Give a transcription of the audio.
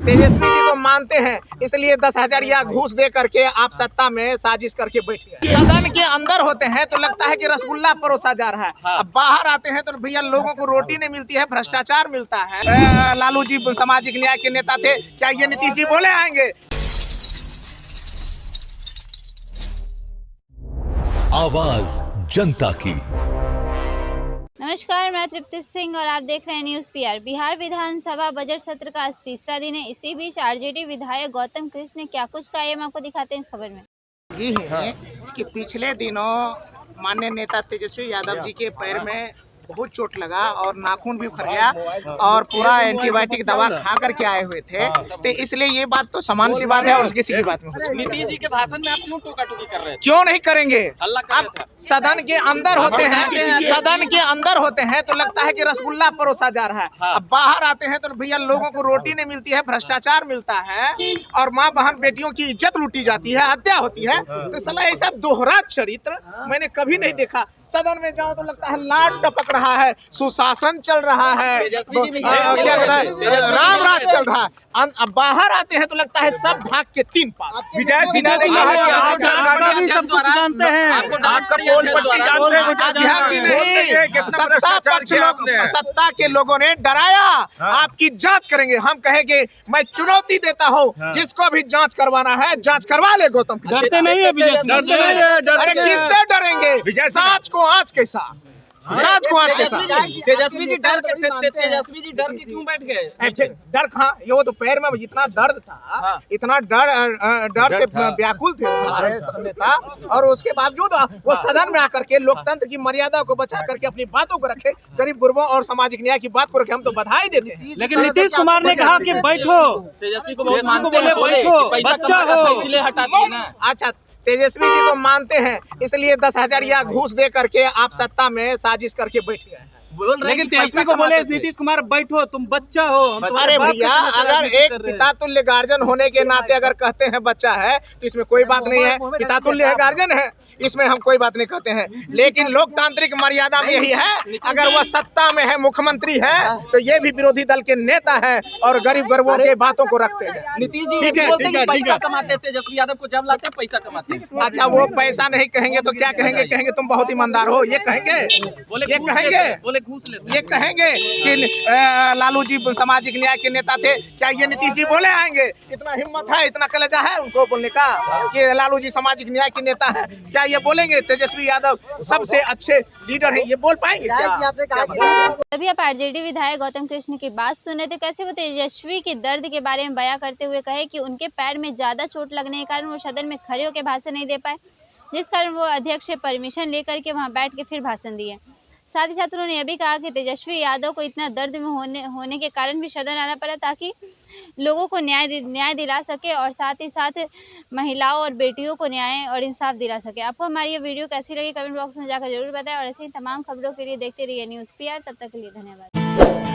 तेजस्वी जी को मानते हैं, इसलिए 10,000 घूस दे करके आप सत्ता में साजिश करके बैठ गए। सदन के अंदर होते हैं तो लगता है कि रसगुल्ला परोसा जा रहा है, अब बाहर आते हैं तो भैया लोगों को रोटी नहीं मिलती है, भ्रष्टाचार मिलता है। लालू जी सामाजिक न्याय के नेता थे, क्या ये नीतीश जी बोले आएंगे? आवाज जनता की। नमस्कार, मैं तृप्ति सिंह और आप देख रहे हैं न्यूज़ पीआर। बिहार विधानसभा बजट सत्र का आज तीसरा दिन है। इसी बीच आरजेडी विधायक गौतम कृष्ण ने क्या कुछ कहा, हम आपको दिखाते हैं इस खबर में। ये है कि पिछले दिनों माननीय नेता तेजस्वी यादव जी के पैर में बहुत चोट लगा और नाखून भी उखड़ गया और पूरा एंटीबायोटिक दवा खा करके आए हुए थे, तो इसलिए ये बात तो सामान्य सी बात है और किसी की बात में नीतीश जी के भाषण में आप क्यों टोका टोकी कर रहे हैं? क्यों नहीं करेंगे? हल्ला कर आप रहे थे। सदन के अंदर होते हैं, सदन के अंदर होते हैं तो लगता है कि रसगुल्ला परोसा जा रहा है, अब बाहर आते हैं तो भैया लोगों को रोटी नहीं मिलती है, भ्रष्टाचार मिलता है और माँ बहन बेटियों की इज्जत लूटी जाती है, हत्या होती है। तो साला ऐसा दोहरा चरित्र मैंने कभी नहीं देखा। सदन में जाओ तो लगता है लाट टपक रहा है, सुशासन चल रहा है, क्या कहता है, राम राज चल रहा है। अब बाहर आते हैं तो लगता है सब भाग के तीन पार। विजय सिन्हा ने कहा कि आप डाका भी सब कुछ जानते हैं, आपका पोल पट्टी जानते हैं। अध्यक्ष जी नहीं, सत्ता पक्ष लोग, सत्ता के लोगों ने डराया, आपकी जांच करेंगे। हम कहेंगे मैं चुनौती देता हूं, जिसको भी जांच करवाना है जांच करवा ले गौतम। डरते नहीं है विजय, डरते नहीं है। अरे किससे डरेंगे? सांच को आँच कैसा, सांच को आँच कैसा? तेजस्वी जी डर के क्यों बैठ गए? डर कहाँ, ये वो तो पैर में इतना दर्द था, इतना डर से व्याकुल थे हमारे नेता, और उसके बावजूद वो सदन में आकर के लोकतंत्र की मर्यादा को बचा करके अपनी बातों को रखे, गरीब गुरबों और सामाजिक न्याय की बात को रखे। हम तो बधाई देते हैं। लेकिन नीतीश कुमार ने कहा कि बैठो, तेजस्वी को बहुत मानते हैं, बोले पैसा कमा था इसलिए हटा दिए ना। अच्छा, तेजस्वी जी को मानते हैं, इसलिए 10,000 घूस दे करके आप सत्ता में साजिश करके बैठ गए हैं। लेकिन तेजस्वी को बोले नीतीश कुमार बैठो, तुम बच्चा हो। अरे भैया, अगर एक पिता तुल्य गार्जियन होने के नाते अगर कहते हैं बच्चा है तो इसमें कोई बात नहीं है, पिता तुल्य है, गार्जियन है, इसमें हम कोई बात नहीं कहते हैं। लेकिन लोकतांत्रिक मर्यादा में यही है, अगर वह सत्ता में है, मुख्यमंत्री है, तो ये भी विरोधी दल के नेता है और गरीब गरीबों के बातों को रखते हैं। नीतीश जी बोलते हैं पैसा कमाते, तेजस्वी यादव को जब लाते पैसा कमाते। अच्छा, वो पैसा नहीं कहेंगे तो क्या कहेंगे? कहेंगे तुम बहुत ईमानदार हो, ये कहेंगे? ये कहेंगे? बोले घूस लेते। ये कहेंगे कि लालू जी सामाजिक न्याय के नेता थे, क्या ये नीतीश जी बोले आएंगे? इतना हिम्मत है, इतना कलेजा है उनको बोलने का कि लालू जी सामाजिक न्याय के नेता है? क्या ये बोलेंगे तेजस्वी यादव सबसे अच्छे लीडर हैं? ये बोल पाएंगे क्या? अभी आप आरजेडी विधायक गौतम कृष्ण की बात सुने थे, कैसे वो तेजस्वी के दर्द के बारे में बयां करते हुए कहे कि उनके पैर में ज्यादा चोट लगने के कारण वो सदन में खड़े होकर भाषण नहीं दे पाए, जिस कारण वो अध्यक्ष से परमिशन लेकर के वहां बैठ के फिर भाषण दिए। साथ ही साथ उन्होंने यह भी कहा कि तेजस्वी यादव को इतना दर्द में होने के कारण भी सदन आना पड़ा ताकि लोगों को न्याय दिला सके और साथ ही साथ महिलाओं और बेटियों को न्याय और इंसाफ दिला सके। आपको हमारी ये वीडियो कैसी लगी कमेंट बॉक्स में जाकर जरूर बताएं और ऐसे ही तमाम खबरों के लिए देखते रहिए न्यूज़ पीआर। तब तक के लिए धन्यवाद।